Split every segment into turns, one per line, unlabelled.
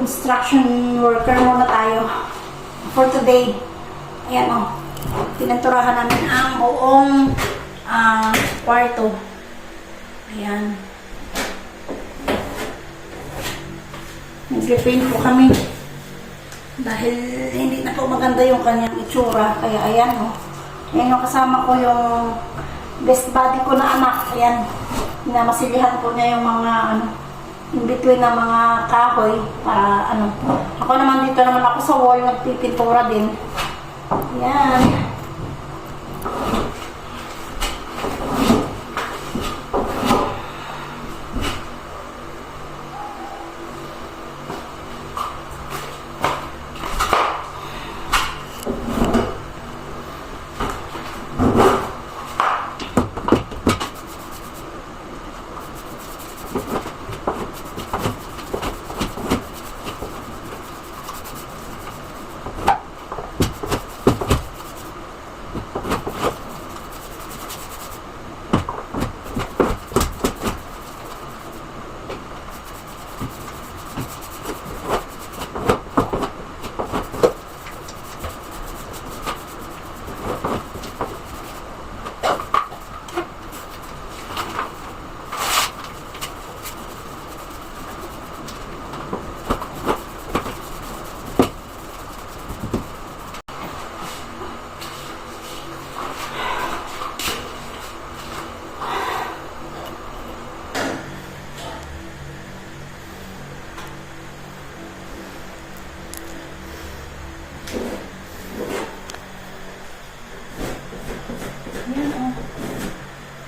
Construction worker muna tayo for today. Ayan o. Pinanturahan namin ang buong kwarto. Ayan. Nag-repaint po kami. Dahil hindi na po maganda yung kanyang itsura. Kaya ayan o. Ayan yung kasama ko yung best buddy ko na anak. Ayan. Namasilihan po niya yung mga in between ng mga kahoy para ako naman dito naman ako sa wall nagpipintura din. Ayan.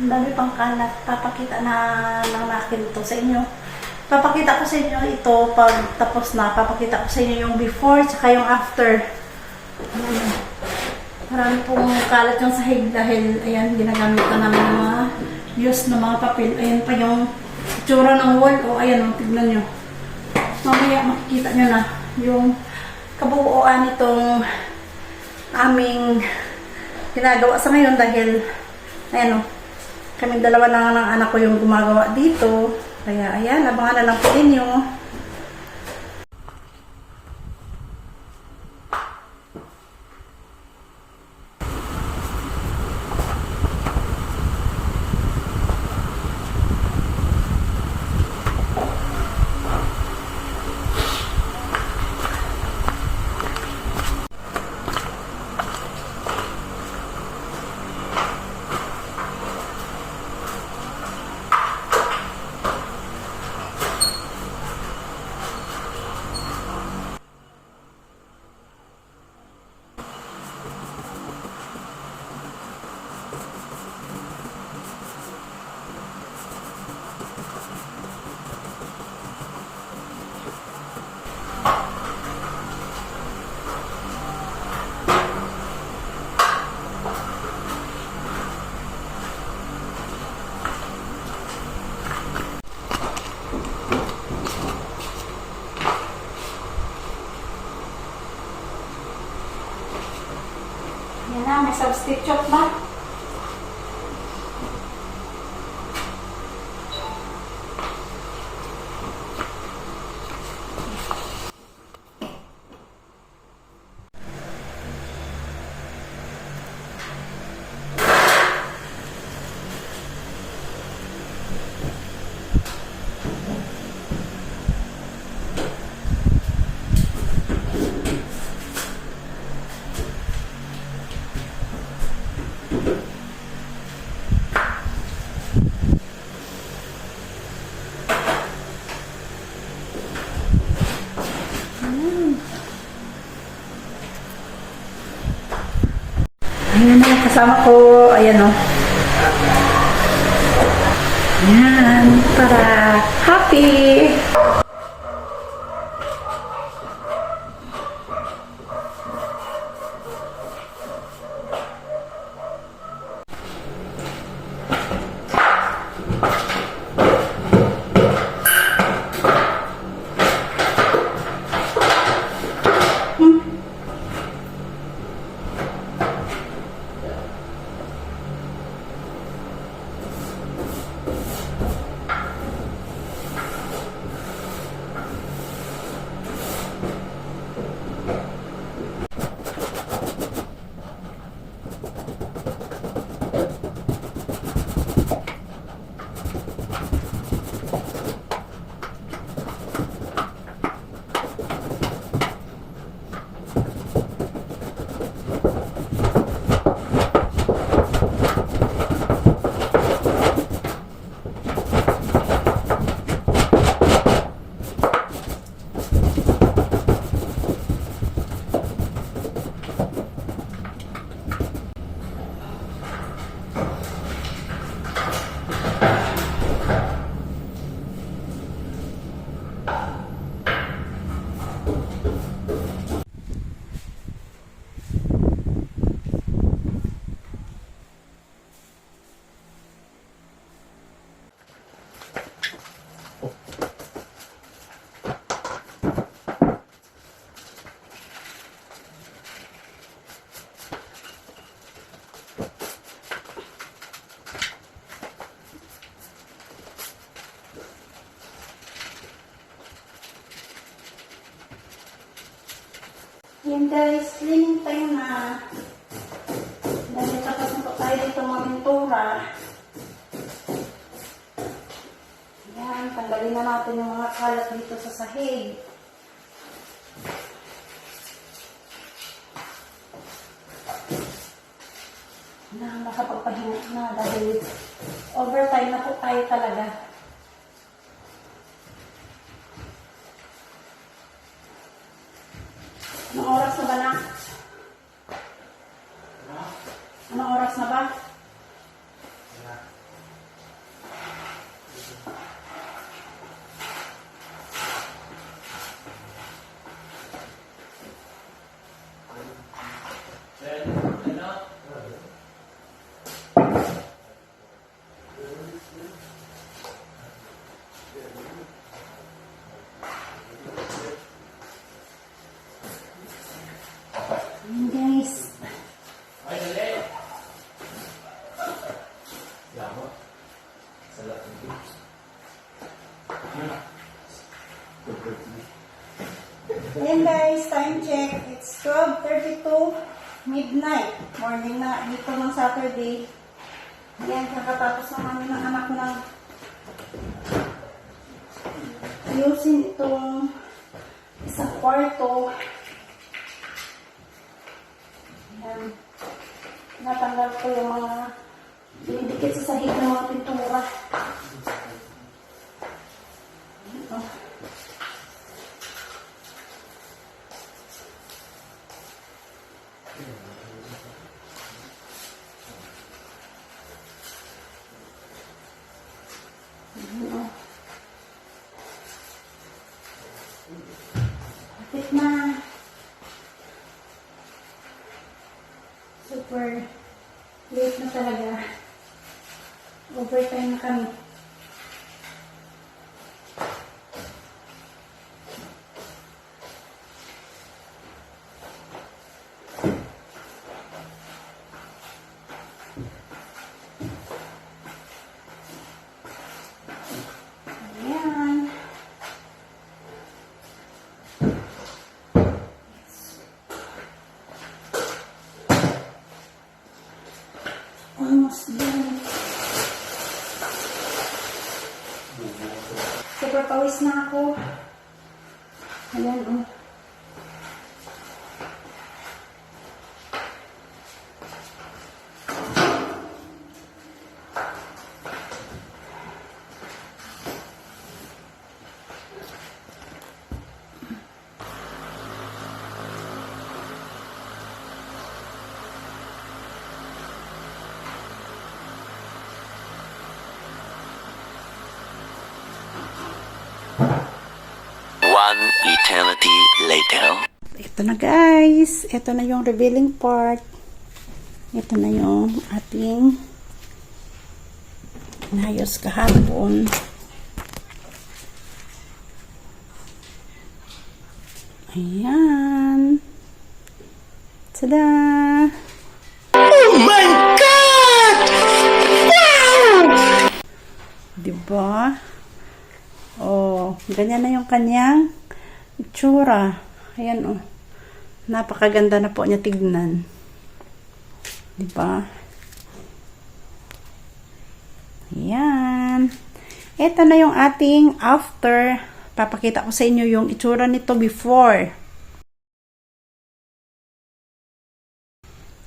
Ang dami pang kalat. Papakita na lang natin ito sa inyo. Papakita ko sa inyo ito pag tapos na. Papakita ko sa inyo yung before tsaka yung after. Marami pong kalat yung sahig dahil ayan, ginagamit na namin ng mga use na mga papel. Ayan pa yung itsura ng wall. O ayan, tignan nyo. Mamaya makikita nyo na yung kabuuan itong aming ginagawa sa ngayon dahil ayan o. Kaming dalawa lang ng anak ko yung gumagawa dito. Kaya ayan, abangan na lang po ninyo. Yan na, may substitute ba? Ayan na, kasama ko, ayan o. Ayan, para happy! cleaning time na. Dahil tapos na po tayo dito mga pintura. Yan, tanggalin na natin yung mga kalat dito sa sahig. Na makapagpahinga na dahil overtime na po tayo talaga. Anong oras na ba na? Anong oras na ba? Ayan guys. Ayan guys, time check. It's 12:32 midnight. Morning na dito ng Saturday. Ayan, kakatapos na kami ng anak ng ayusin itong isang kwarto. Ayan. Natanggal ko yung mga dinidikit sa sahig ng mga pintura. Ito. Kapit na. Super late na talaga. Overtime na kami. Ayan. Almost done. Super pawis na ako. Ayan, oh.
One eternity later.
Ito na guys. Ito na yung revealing part. Ito na yung ating inayos kahapon. Ayan. Tada!
Oh my God! Wow!
Diba? Oh, ganyan na yung kanyang itsura. Ayan oh. Napakaganda na po niya tignan. Diba? Ayan. Ito na yung ating after. Papakita ko sa inyo yung itsura nito before.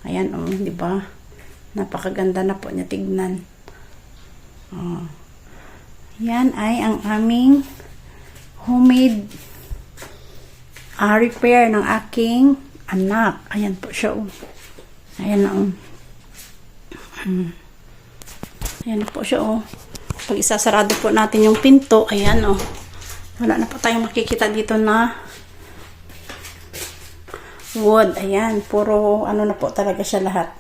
Ayan oh, diba? Napakaganda na po niya tignan. Oh. Yan ay ang aming homemade repair ng aking anak. Ayan po siya. Oh. Ayan na. Oh. Ayan po siya. Oh. Pag isasarado po natin yung pinto, ayan oh. Wala na po tayong makikita dito na wood. Ayan. Puro ano na po talaga siya lahat.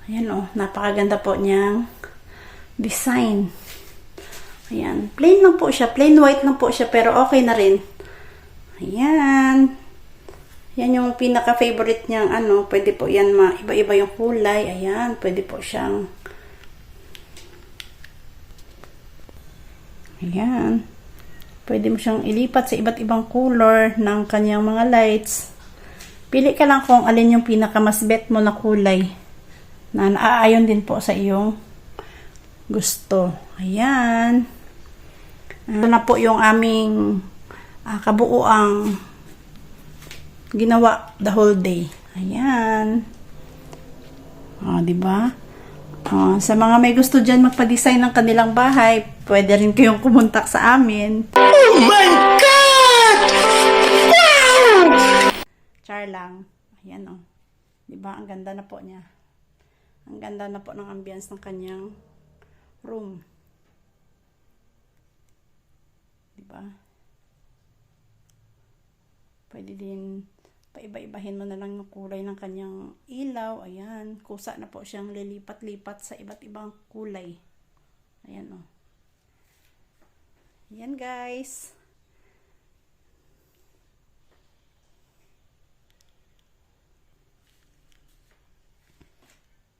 Ayan oh. Napakaganda po niyang design. Ayan. Plain lang po siya. Plain white lang po siya. Pero okay na rin. Ayan. Yan yung pinaka-favorite niyang ano. Pwede po yan iba-iba yung kulay. Ayan. Pwede po siyang ayan. Pwede mo siyang ilipat sa iba't ibang color ng kanyang mga lights. Pili ka lang kung alin yung pinakamas bet mo na kulay na naaayon din po sa iyong gusto. Ayan. Ito na po yung aming kabuuang ginawa the whole day. Ayan. Diba? Sa mga may gusto dyan magpa-design ng kanilang bahay, pwede rin kayong kumontak sa amin.
Oh my God! Wow!
Char lang. Ayan o. Diba? Ang ganda na po niya. Ang ganda na po ng ambience ng kanyang room. Diba? Pwede din paiba-ibahin mo na lang yung kulay ng kanyang ilaw. Ayan. Kusa na po siyang lilipat-lipat sa iba't ibang kulay. Ayan o. Ayan guys.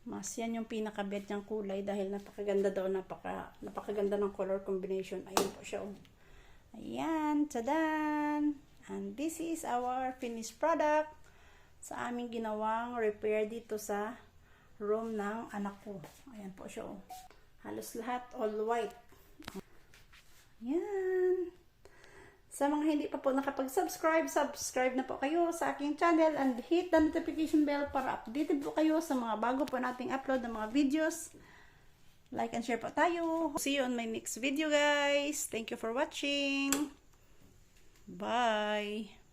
Mas yan yung pinakabet niyang kulay dahil napakaganda daw, napakaganda ng color combination. Ayan po siya. Ayan, tadan! And this is our finished product sa aming ginawang repair dito sa room ng anak ko. Ayan po siya. Halos lahat all white. Ayan. Sa mga hindi pa po nakapag-subscribe, subscribe na po kayo sa aking channel and hit the notification bell para updated po kayo sa mga bago po nating upload ng mga videos. Like and share po tayo. See you on my next video guys. Thank you for watching. Bye.